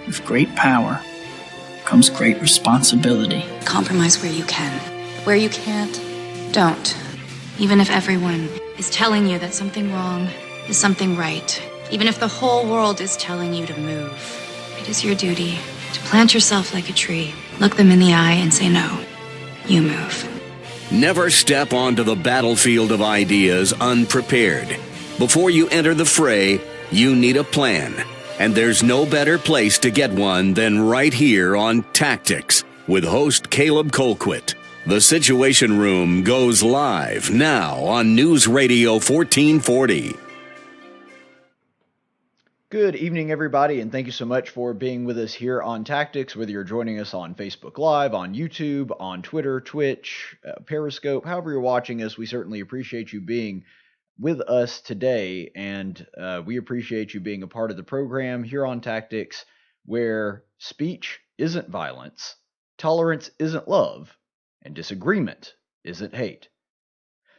With great power comes great responsibility. Compromise where you can. Where you can't, don't. Even if everyone is telling you that something wrong is something right. Even if the whole world is telling you to move. It is your duty to plant yourself like a tree, look them in the eye and say no. You move. Never step onto the battlefield of ideas unprepared. Before you enter the fray, you need a plan. And there's no better place to get one than right here on Tactics with host Caleb Colquitt. The Situation Room goes live now on News Radio 1440. Good evening, everybody, and thank you so much for being with us here on Tactics, whether you're joining us on Facebook Live, on YouTube, on Twitter, Twitch, Periscope, however you're watching us. We certainly appreciate you being with us today, and we appreciate you being a part of the program here on Tactics, where speech isn't violence, tolerance isn't love, and disagreement isn't hate.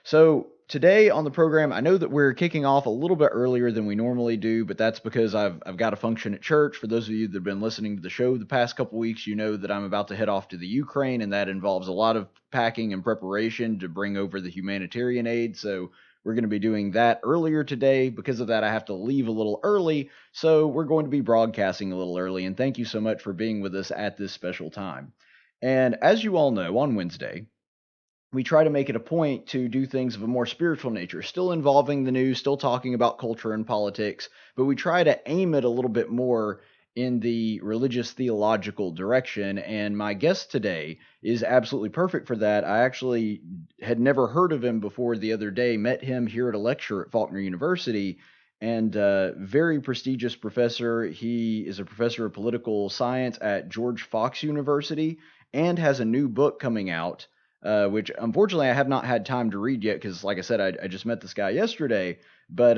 So today on the program, I know that we're kicking off a little bit earlier than we normally do, but that's because I've got a function at church. For those of you that have been listening to the show the past couple weeks, you know that I'm about to head off to the Ukraine, and that involves a lot of packing and preparation to bring over the humanitarian aid. So we're going to be doing that earlier today. Because of that, I have to leave a little early, so we're going to be broadcasting a little early, and thank you so much for being with us at this special time. And as you all know, on Wednesday, we try to make it a point to do things of a more spiritual nature, still involving the news, still talking about culture and politics, but we try to aim it a little bit more in the religious theological direction. And my guest today is absolutely perfect for that. I actually had never heard of him before the other day, met him here at a lecture at Faulkner University, and very prestigious professor. He is a professor of political science at George Fox University and has a new book coming out, which unfortunately I have not had time to read yet because, like I said, I just met this guy yesterday. But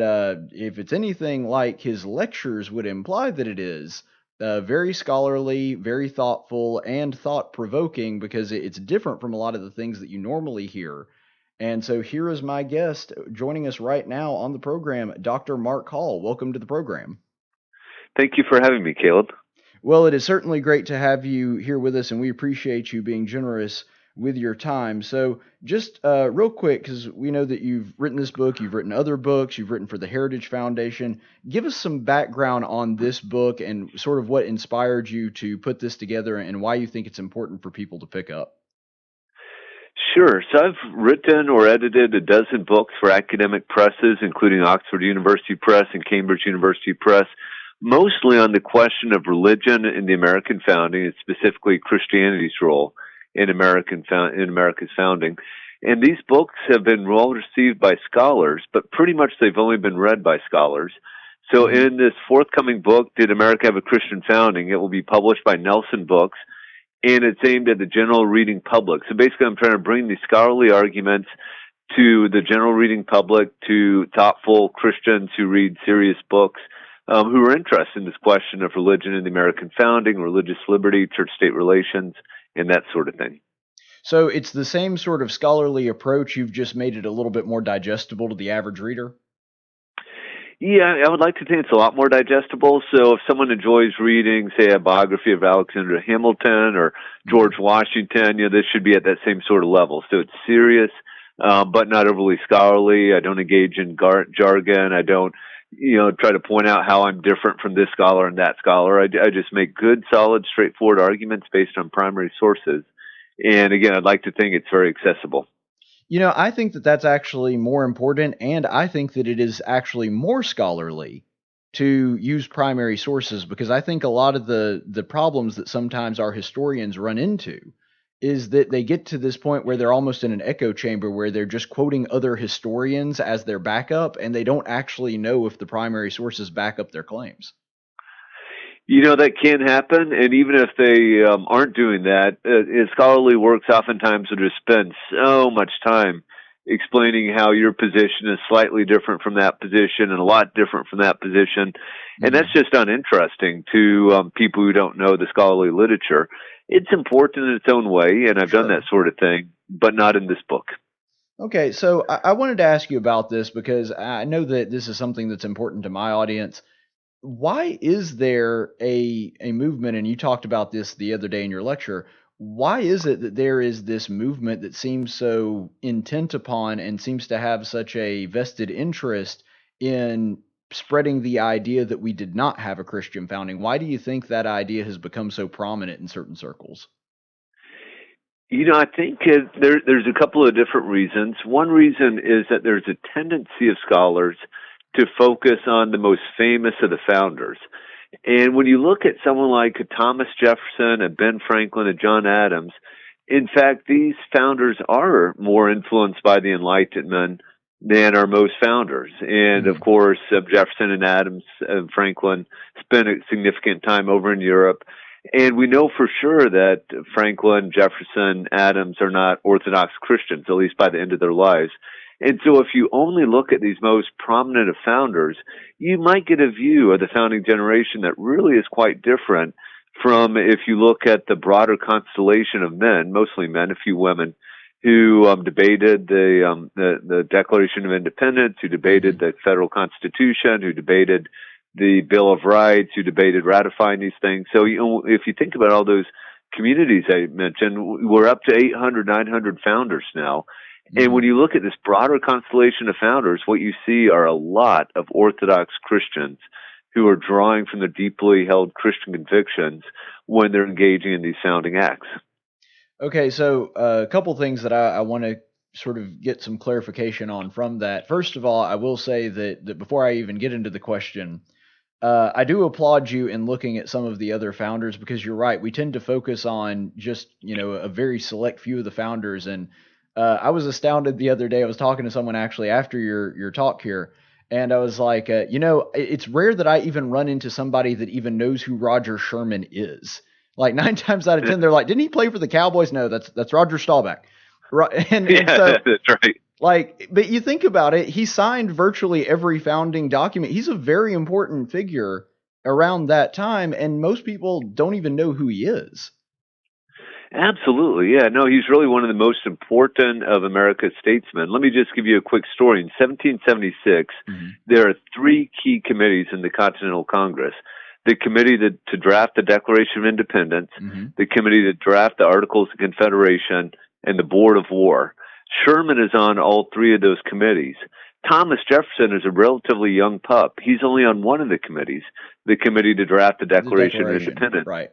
if it's anything like his lectures would imply that it is, very scholarly, very thoughtful, and thought-provoking, because it's different from a lot of the things that you normally hear. And so here is my guest joining us right now on the program, Dr. Mark Hall. Welcome to the program. Thank you for having me, Caleb. Well, it is certainly great to have you here with us, and we appreciate you being generous with your time. So just real quick, because we know that you've written this book, you've written other books, you've written for the Heritage Foundation. Give us some background on this book and sort of what inspired you to put this together and why you think it's important for people to pick up. Sure. So I've written or edited a dozen books for academic presses, including Oxford University Press and Cambridge University Press, mostly on the question of religion in the American founding, and specifically Christianity's role in America's founding. And these books have been well received by scholars, but pretty much they've only been read by scholars. So in this forthcoming book, Did America Have a Christian Founding? It will be published by Nelson Books, and it's aimed at the general reading public. So basically I'm trying to bring these scholarly arguments to the general reading public, to thoughtful Christians who read serious books, who are interested in this question of religion in the American founding, religious liberty, church-state relations, and that sort of thing. So it's the same sort of scholarly approach, you've just made it a little bit more digestible to the average reader? Yeah, I would like to think it's a lot more digestible. So if someone enjoys reading, say, a biography of Alexander Hamilton or George Washington, this should be at that same sort of level. So it's serious, but not overly scholarly. I don't engage in jargon. I don't try to point out how I'm different from this scholar and that scholar. I just make good, solid, straightforward arguments based on primary sources. And again, I'd like to think it's very accessible. I think that that's actually more important, and I think that it is actually more scholarly to use primary sources, because I think a lot of the problems that sometimes our historians run into is that they get to this point where they're almost in an echo chamber where they're just quoting other historians as their backup, and they don't actually know if the primary sources back up their claims. That can happen, and even if they aren't doing that, scholarly works oftentimes will just spend so much time explaining how your position is slightly different from that position and a lot different from that position, and that's just uninteresting to people who don't know the scholarly literature. It's important in its own way, and I've done that sort of thing, but not in this book. Okay, so I wanted to ask you about this because I know that this is something that's important to my audience. why is there a movement, and you talked about this the other day in your lecture, why is it that there is this movement that seems so intent upon and seems to have such a vested interest in spreading the idea that we did not have a Christian founding? Why do you think that idea has become so prominent in certain circles? I think there's a couple of different reasons. One reason is that there's a tendency of scholars to focus on the most famous of the founders. And when you look at someone like Thomas Jefferson and Ben Franklin and John Adams, in fact, these founders are more influenced by the Enlightenment than are most founders. And of course, Jefferson and Adams and Franklin spent a significant time over in Europe. And we know for sure that Franklin, Jefferson, Adams are not Orthodox Christians, at least by the end of their lives. And so if you only look at these most prominent of founders, you might get a view of the founding generation that really is quite different from if you look at the broader constellation of men, mostly men, a few women, who debated the Declaration of Independence, who debated the federal Constitution, who debated the Bill of Rights, who debated ratifying these things. So, if you think about all those communities I mentioned, we're up to 800, 900 founders now. And when you look at this broader constellation of founders, what you see are a lot of Orthodox Christians who are drawing from their deeply held Christian convictions when they're engaging in these founding acts. Okay, so a couple things that I want to sort of get some clarification on from that. First of all, I will say that before I even get into the question, I do applaud you in looking at some of the other founders, because you're right. We tend to focus on just, a very select few of the founders. And I was astounded the other day. I was talking to someone actually after your talk here, and I was like, it's rare that I even run into somebody that even knows who Roger Sherman is. Like 9 times out of 10, they're like, "Didn't he play for the Cowboys?" No, that's Roger Staubach. Right, and so that's right. like, but you think about it, he signed virtually every founding document. He's a very important figure around that time, and most people don't even know who he is. Absolutely, yeah. No, he's really one of the most important of America's statesmen. Let me just give you a quick story. In 1776, there are three key committees in the Continental Congress. The committee to draft the Declaration of Independence, the committee to draft the Articles of Confederation, and the Board of War. Sherman is on all three of those committees. Thomas Jefferson is a relatively young pup. He's only on one of the committees, the committee to draft the Declaration of Independence. Right.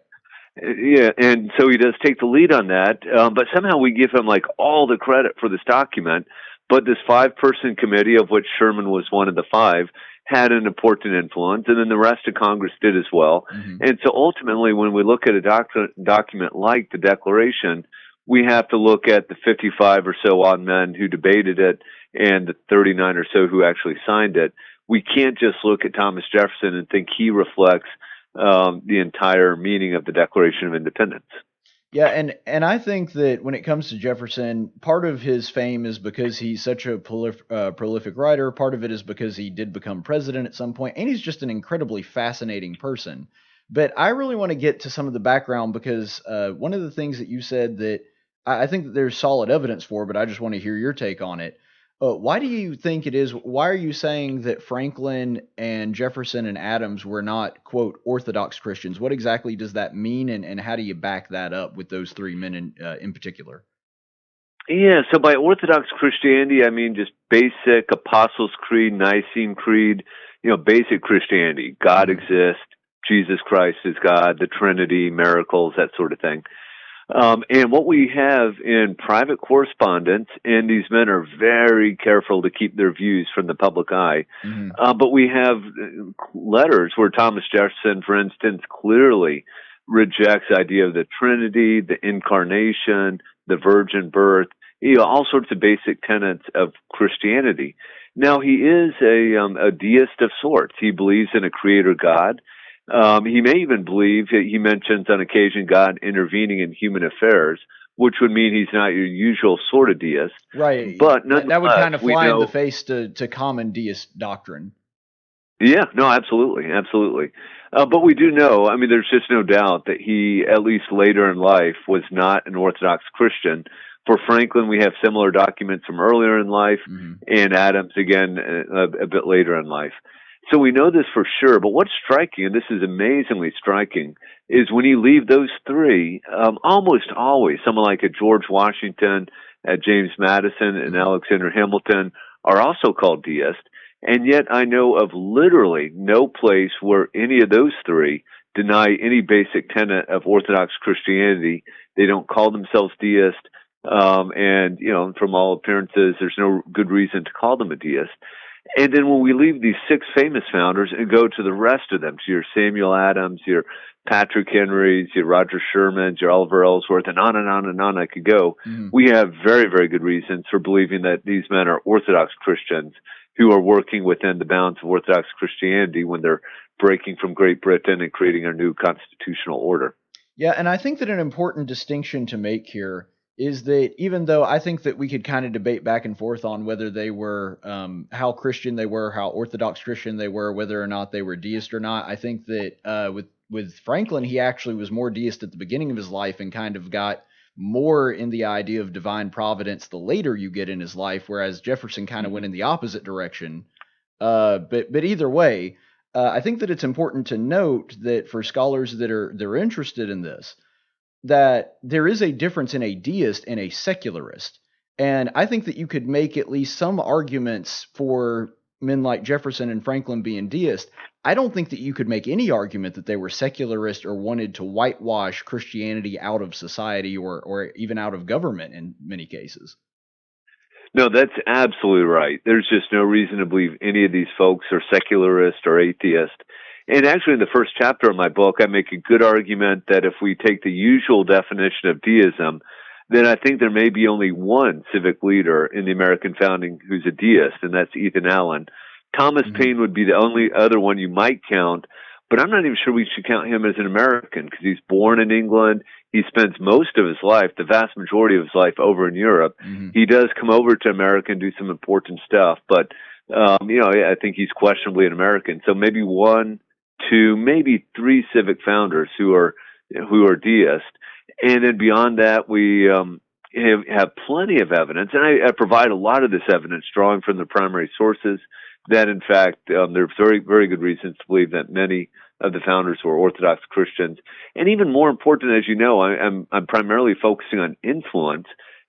Yeah, and so he does take the lead on that, but somehow we give him like all the credit for this document. But this 5-person committee, of which Sherman was one of the 5, had an important influence, and then the rest of Congress did as well. And so ultimately, when we look at a document like the Declaration, we have to look at the 55 or so odd men who debated it and the 39 or so who actually signed it. We can't just look at Thomas Jefferson and think he reflects the entire meaning of the Declaration of Independence. Yeah, and I think that when it comes to Jefferson, part of his fame is because he's such a prolific writer. Part of it is because he did become president at some point, and he's just an incredibly fascinating person. But I really want to get to some of the background, because one of the things that you said that I think that there's solid evidence for, but I just want to hear your take on it. Why do you think it is? Why are you saying that Franklin and Jefferson and Adams were not, quote, Orthodox Christians? What exactly does that mean, and how do you back that up with those three men in particular? Yeah, so by Orthodox Christianity, I mean just basic Apostles' Creed, Nicene Creed, basic Christianity. God exists, Jesus Christ is God, the Trinity, miracles, that sort of thing. And what we have in private correspondence, and these men are very careful to keep their views from the public eye, but we have letters where Thomas Jefferson, for instance, clearly rejects the idea of the Trinity, the Incarnation, the virgin birth, all sorts of basic tenets of Christianity. Now, he is a deist of sorts. He believes in a creator God. He may even believe, he mentions on occasion God intervening in human affairs, which would mean he's not your usual sort of deist. Right. But that would kind of fly in the face to common deist doctrine. Yeah, no, absolutely. But we do know, I mean, there's just no doubt that he, at least later in life, was not an Orthodox Christian. For Franklin, we have similar documents from earlier in life, and Adams, again, a bit later in life. So we know this for sure. But what's striking, and this is amazingly striking, is when you leave those three, almost always someone like a George Washington, James Madison, and Alexander Hamilton are also called deists. And yet I know of literally no place where any of those three deny any basic tenet of Orthodox Christianity. They don't call themselves deists. And, from all appearances, there's no good reason to call them a deist. And then when we leave these six famous founders and go to the rest of them, to your Samuel Adams, your Patrick Henrys, your Roger Shermans, your Oliver Ellsworth, and on and on and on I could go, we have very, very good reasons for believing that these men are Orthodox Christians who are working within the bounds of Orthodox Christianity when they're breaking from Great Britain and creating a new constitutional order. Yeah, and I think that an important distinction to make here is that even though I think that we could kind of debate back and forth on whether they were how Christian they were, how Orthodox Christian they were, whether or not they were deist or not, I think that with Franklin, he actually was more deist at the beginning of his life and kind of got more in the idea of divine providence the later you get in his life, whereas Jefferson kind of went in the opposite direction. But either way, I think that it's important to note that for scholars that are interested in this, that there is a difference in a deist and a secularist. And I think that you could make at least some arguments for men like Jefferson and Franklin being deist. I don't think that you could make any argument that they were secularist or wanted to whitewash Christianity out of society or even out of government in many cases. No, that's absolutely right. There's just no reason to believe any of these folks are secularist or atheist. And actually, in the first chapter of my book, I make a good argument that if we take the usual definition of deism, then I think there may be only one civic leader in the American founding who's a deist, and that's Ethan Allen. Thomas Paine would be the only other one you might count, but I'm not even sure we should count him as an American because he's born in England. He spends most of his life, the vast majority of his life, over in Europe. He does come over to America and do some important stuff, but I think he's questionably an American. So maybe one, two, maybe three civic founders who are deists, and then beyond that, we have plenty of evidence, and I provide a lot of this evidence drawing from the primary sources. That in fact, there's very, very good reasons to believe that many of the founders were Orthodox Christians, and even more important, as you know, I'm primarily focusing on influence,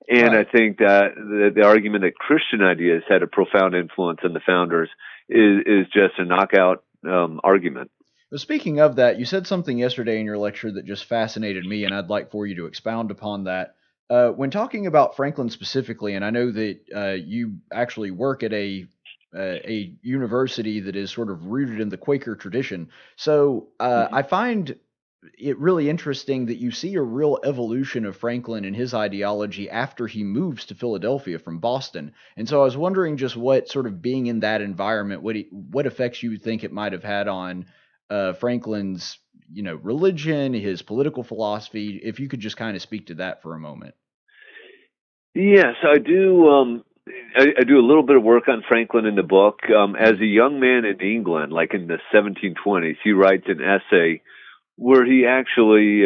and I think that the argument that Christian ideas had a profound influence on the founders is just a knockout argument. Well, speaking of that, you said something yesterday in your lecture that just fascinated me, and I'd like for you to expound upon that. When talking about Franklin specifically, and I know that you actually work at a university that is sort of rooted in the Quaker tradition. So I find it really interesting that you see a real evolution of Franklin and his ideology after he moves to Philadelphia from Boston. And so I was wondering just what sort of being in that environment, what effects you think it might have had on Franklin's, religion, his political philosophy. If you could just kind of speak to that for a moment. Yes, I do. I do a little bit of work on Franklin in the book. As a young man in England, like in the 1720s, he writes an essay where he actually,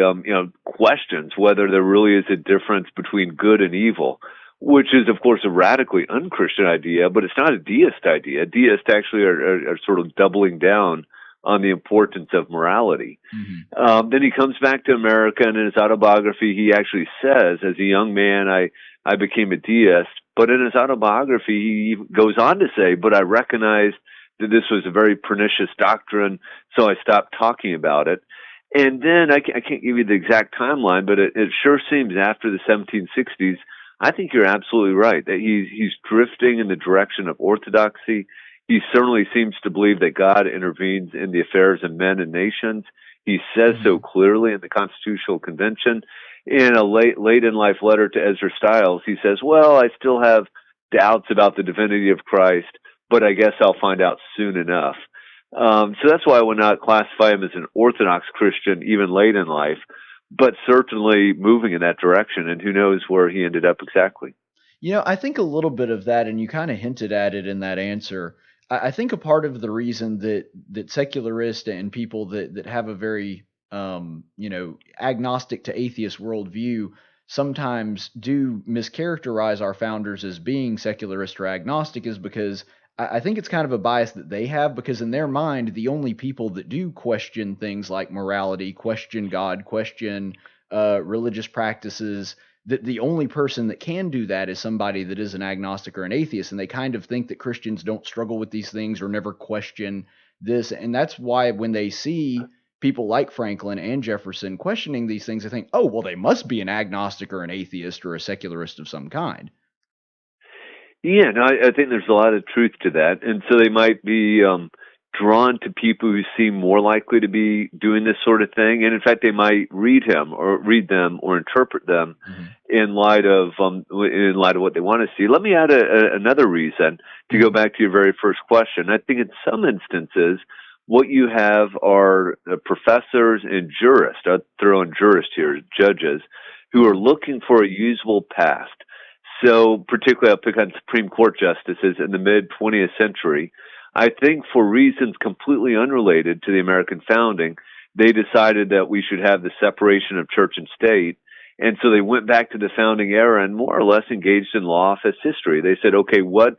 questions whether there really is a difference between good and evil, which is, of course, a radically unchristian idea, but it's not a deist idea. Deists actually are sort of doubling down on the importance of morality. Then he comes back to America, and in his autobiography, he actually says, as a young man, I became a deist. But in his autobiography, he goes on to say, but I recognized that this was a very pernicious doctrine, so I stopped talking about it. And then I can't give you the exact timeline, but it sure seems after the 1760s, I think you're absolutely right, that he's drifting in the direction of orthodoxy. He certainly seems to believe that God intervenes in the affairs of men and nations. He says so clearly in the Constitutional Convention. In a late in life letter to Ezra Stiles, he says, well, I still have doubts about the divinity of Christ, but I guess I'll find out soon enough. So that's why I would not classify him as an Orthodox Christian even late in life, but certainly moving in that direction, and who knows where he ended up exactly. I think a little bit of that, and you kind of hinted at it in that answer. I think a part of the reason that secularists and people that have a very agnostic to atheist worldview sometimes do mischaracterize our founders as being secularist or agnostic is because I think it's kind of a bias that they have, because in their mind, the only people that do question things like morality, question God, question religious practices, that the only person that can do that is somebody that is an agnostic or an atheist. And they kind of think that Christians don't struggle with these things or never question this. And that's why when they see people like Franklin and Jefferson questioning these things, they think, oh, well, they must be an agnostic or an atheist or a secularist of some kind. Yeah, no, I think there's a lot of truth to that, and so they might be drawn to people who seem more likely to be doing this sort of thing, and in fact, they might read them or interpret them in light of what they want to see. Let me add another reason to go back to your very first question. I think in some instances, what you have are professors and jurists. I'll throw in jurists here, judges, who are looking for a usable past. So particularly I'll pick on Supreme Court justices in the mid-20th century. I think for reasons completely unrelated to the American founding, they decided that we should have the separation of church and state. And so they went back to the founding era and more or less engaged in law office history. They said, okay, what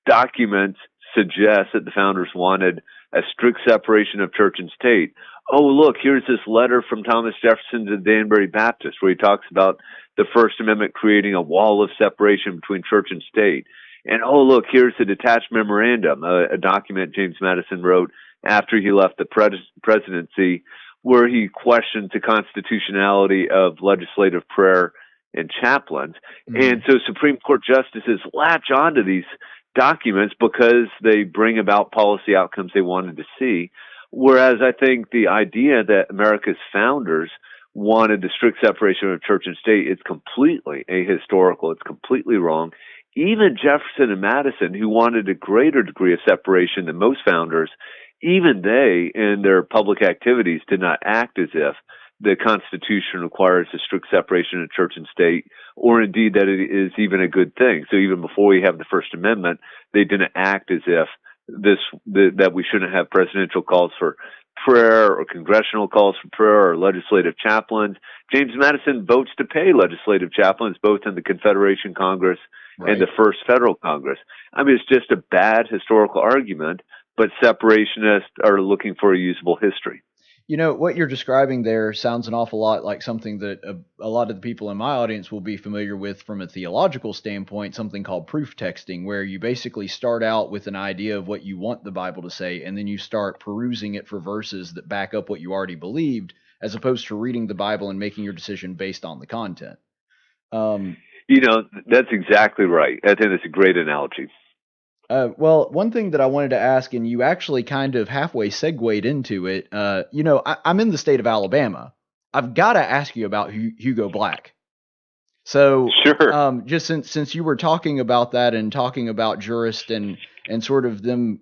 documents suggest that the founders wanted a strict separation of church and state? Oh, look, here's this letter from Thomas Jefferson to Danbury Baptist where he talks about the First Amendment creating a wall of separation between church and state. And oh, look, here's the detached memorandum, a document James Madison wrote after he left the presidency, where he questioned the constitutionality of legislative prayer and chaplains. And so Supreme Court justices latch onto these documents because they bring about policy outcomes they wanted to see. Whereas I think the idea that America's founders wanted the strict separation of church and state is completely ahistorical. It's completely wrong. Even Jefferson and Madison, who wanted a greater degree of separation than most founders, even they, in their public activities, did not act as if the Constitution requires a strict separation of church and state, or indeed that it is even a good thing. So even before we have the First Amendment, they didn't act as if that we shouldn't have presidential calls for prayer or congressional calls for prayer or legislative chaplains. James Madison votes to pay legislative chaplains both in the Confederation Congress and the First Federal Congress. I mean, it's just a bad historical argument, but separationists are looking for a usable history. You know, what you're describing there sounds an awful lot like something that a lot of the people in my audience will be familiar with from a theological standpoint, something called proof texting, where you basically start out with an idea of what you want the Bible to say, and then you start perusing it for verses that back up what you already believed, as opposed to reading the Bible and making your decision based on the content. You know, that's exactly right. I think that's a great analogy. Well, one thing that I wanted to ask, and you actually kind of halfway segued into it, you know, I'm in the state of Alabama. I've got to ask you about Hugo Black. So, Sure. Just since you were talking about that and talking about jurists and sort of them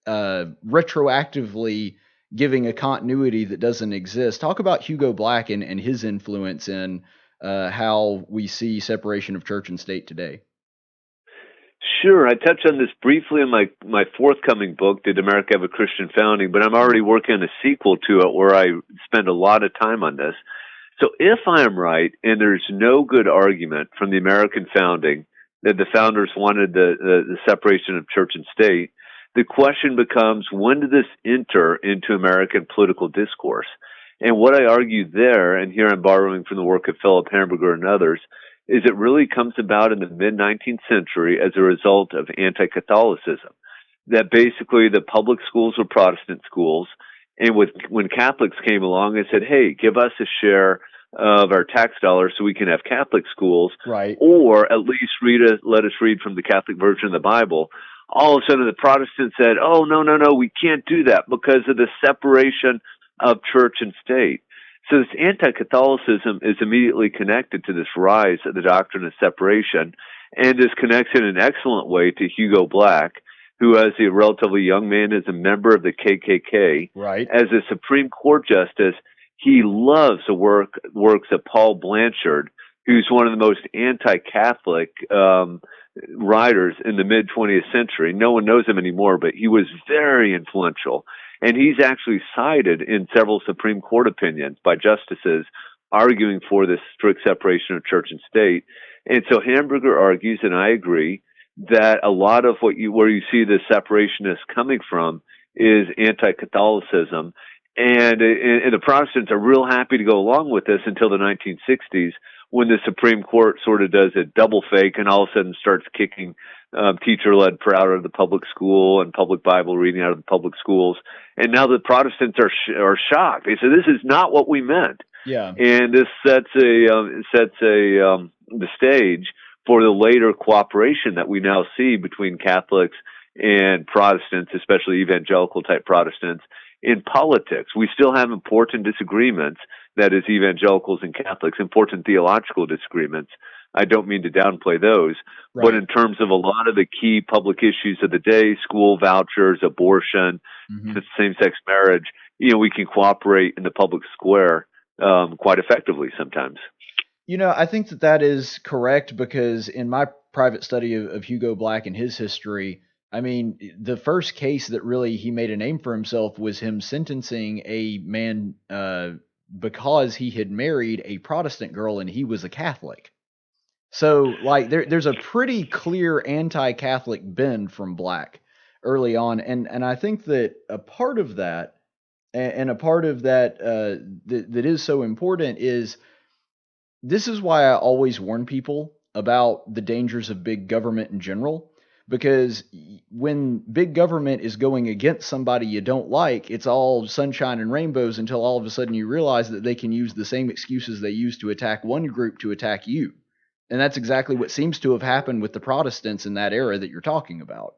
retroactively giving a continuity that doesn't exist, talk about Hugo Black and his influence in how we see separation of church and state today. Sure. I touched on this briefly in my forthcoming book, Did America Have a Christian Founding? But I'm already working on a sequel to it where I spend a lot of time on this. So if I am right, and there's no good argument from the American founding that the founders wanted the separation of church and state, the question becomes, when did this enter into American political discourse? And what I argue there, and here I'm borrowing from the work of Philip Hamburger and others, is it really comes about in the mid-19th century as a result of anti-Catholicism. That basically the public schools were Protestant schools, and when Catholics came along and said, hey, give us a share of our tax dollars so we can have Catholic schools, right, or at least let us read from the Catholic version of the Bible, all of a sudden the Protestants said, oh, no, we can't do that because of the separation of church and state. So this anti-Catholicism is immediately connected to this rise of the doctrine of separation, and is connected in an excellent way to Hugo Black, who as a relatively young man is a member of the KKK. Right. As a Supreme Court justice, he loves the works of Paul Blanchard, who's one of the most anti-Catholic writers in the mid-20th century. No one knows him anymore, but he was very influential. And he's actually cited in several Supreme Court opinions by justices arguing for this strict separation of church and state. And so Hamburger argues, and I agree, that a lot of where you see the separationists coming from is anti-Catholicism. And the Protestants are real happy to go along with this until the 1960s, when the Supreme Court sort of does a double fake and all of a sudden starts kicking teacher-led prayer out of the public school and public Bible reading out of the public schools. And now the Protestants are shocked. They say, this is not what we meant. Yeah. And this sets the stage for the later cooperation that we now see between Catholics and Protestants, especially evangelical type Protestants, in politics. We still have important disagreements, that is, evangelicals and Catholics, important theological disagreements. I don't mean to downplay those, right. But in terms of a lot of the key public issues of the day, school vouchers, abortion, same-sex marriage, we can cooperate in the public square quite effectively sometimes. I think that is correct, because in my private study of Hugo Black and his history, I mean, the first case that really he made a name for himself was him sentencing a man because he had married a Protestant girl and he was a Catholic. So, like, there's a pretty clear anti-Catholic bend from Black early on, and I think that a part of that, and a part of that that is so important is, this is why I always warn people about the dangers of big government in general. Because when big government is going against somebody you don't like, it's all sunshine and rainbows until all of a sudden you realize that they can use the same excuses they use to attack one group to attack you. And that's exactly what seems to have happened with the Protestants in that era that you're talking about.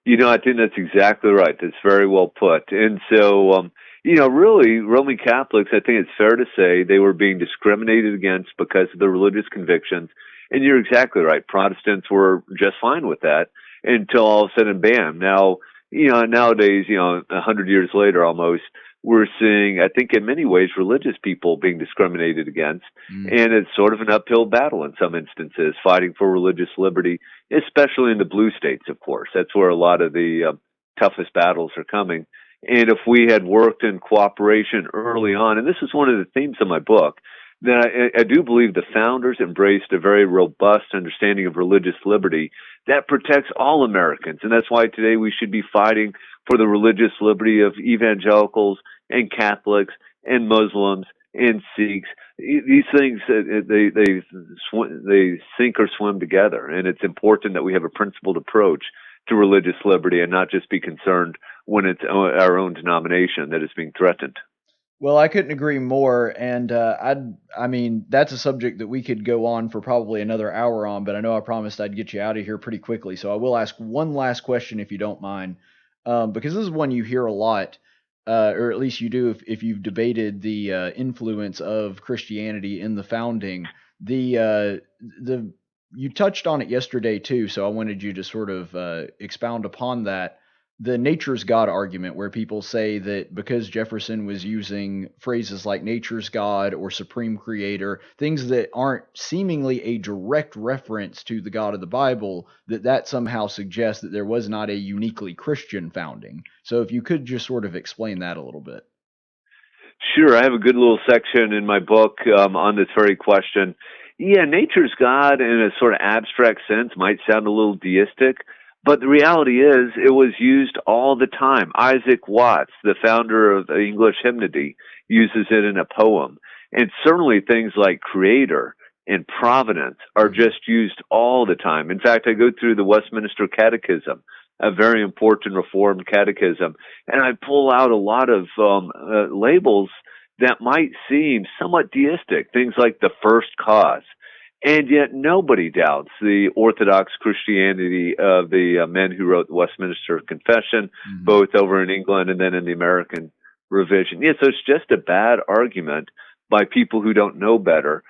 I think that's exactly right. That's very well put. And so, really, Roman Catholics, I think it's fair to say they were being discriminated against because of their religious convictions. And you're exactly right. Protestants were just fine with that until all of a sudden, bam. Now, nowadays, 100 years later almost, we're seeing, I think in many ways, religious people being discriminated against. And it's sort of an uphill battle in some instances, fighting for religious liberty, especially in the blue states, of course. That's where a lot of the toughest battles are coming. And if we had worked in cooperation early on, and this is one of the themes of my book, that I do believe the founders embraced a very robust understanding of religious liberty that protects all Americans. And that's why today we should be fighting for the religious liberty of evangelicals and Catholics and Muslims and Sikhs. These things, they sink or swim together. And it's important that we have a principled approach to religious liberty and not just be concerned when it's our own denomination that is being threatened. Well, I couldn't agree more, and I mean, that's a subject that we could go on for probably another hour on, but I know I promised I'd get you out of here pretty quickly, so I will ask one last question if you don't mind, because this is one you hear a lot, or at least you do if you've debated the influence of Christianity in the founding. You touched on it yesterday too, so I wanted you to sort of expound upon that. The nature's God argument, where people say that because Jefferson was using phrases like nature's God or supreme creator, things that aren't seemingly a direct reference to the God of the Bible, that somehow suggests that there was not a uniquely Christian founding. So if you could just sort of explain that a little bit. Sure. I have a good little section in my book on this very question. Yeah, nature's God in a sort of abstract sense might sound a little deistic, but the reality is it was used all the time. Isaac Watts, the founder of the English hymnody, uses it in a poem. And certainly things like creator and providence are just used all the time. In fact, I go through the Westminster Catechism, a very important Reformed catechism, and I pull out a lot of labels that might seem somewhat deistic, things like the first cause. And yet nobody doubts the Orthodox Christianity of the men who wrote the Westminster Confession, both over in England and then in the American revision. Yeah, so it's just a bad argument by people who don't know better.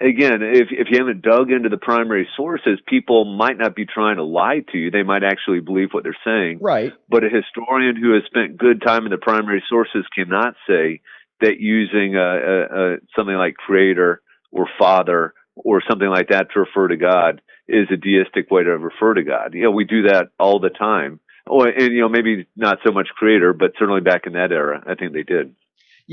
Again, if you haven't dug into the primary sources, people might not be trying to lie to you. They might actually believe what they're saying. Right. But a historian who has spent good time in the primary sources cannot say that using something like creator or father or something like that to refer to God is a deistic way to refer to God. We do that all the time. And maybe not so much creator, but certainly back in that era, I think they did.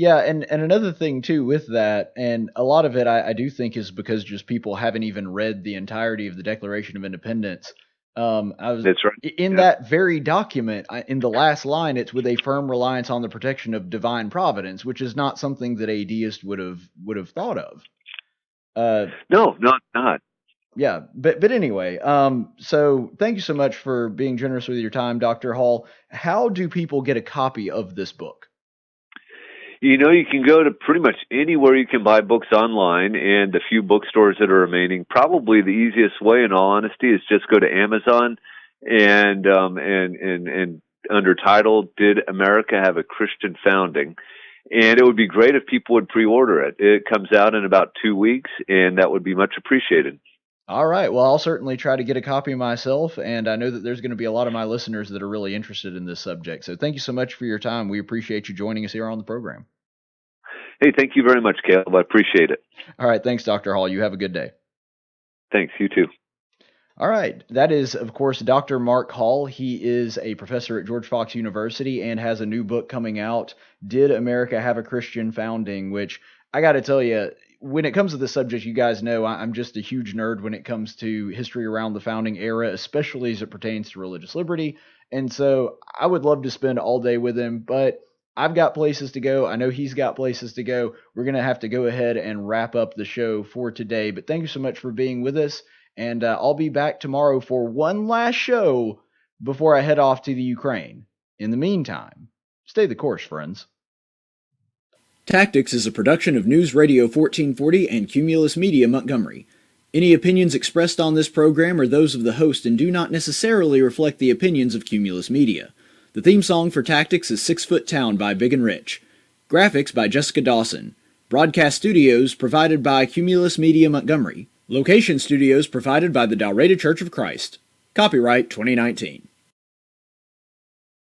Yeah, and another thing too with that, and a lot of it I do think is because just people haven't even read the entirety of the Declaration of Independence. I was That's right. in Yeah. that very document, in the last line, it's with a firm reliance on the protection of divine providence, which is not something that a deist would have thought of. Uh, No, not. yeah, but anyway, so thank you so much for being generous with your time, Dr. Hall. How do people get a copy of this book? You can go to pretty much anywhere you can buy books online, and the few bookstores that are remaining. Probably the easiest way, in all honesty, is just go to Amazon and under title "Did America Have a Christian Founding?" And it would be great if people would pre-order it. It comes out in about 2 weeks, and that would be much appreciated. All right. Well, I'll certainly try to get a copy myself, and I know that there's going to be a lot of my listeners that are really interested in this subject. So thank you so much for your time. We appreciate you joining us here on the program. Hey, thank you very much, Caleb. I appreciate it. All right. Thanks, Dr. Hall. You have a good day. Thanks. You too. All right. That is, of course, Dr. Mark Hall. He is a professor at George Fox University and has a new book coming out, Did America Have a Christian Founding? Which I got to tell you, when it comes to this subject, you guys know I'm just a huge nerd when it comes to history around the founding era, especially as it pertains to religious liberty. And so I would love to spend all day with him, but I've got places to go. I know he's got places to go. We're going to have to go ahead and wrap up the show for today. But thank you so much for being with us. And I'll be back tomorrow for one last show before I head off to the Ukraine. In the meantime, stay the course, friends. Tactics is a production of News Radio 1440 and Cumulus Media Montgomery. Any opinions expressed on this program are those of the host and do not necessarily reflect the opinions of Cumulus Media. The theme song for Tactics is 6 Foot Town by Big and Rich. Graphics by Jessica Dawson. Broadcast studios provided by Cumulus Media Montgomery. Location studios provided by the Dalraida Church of Christ. Copyright 2019.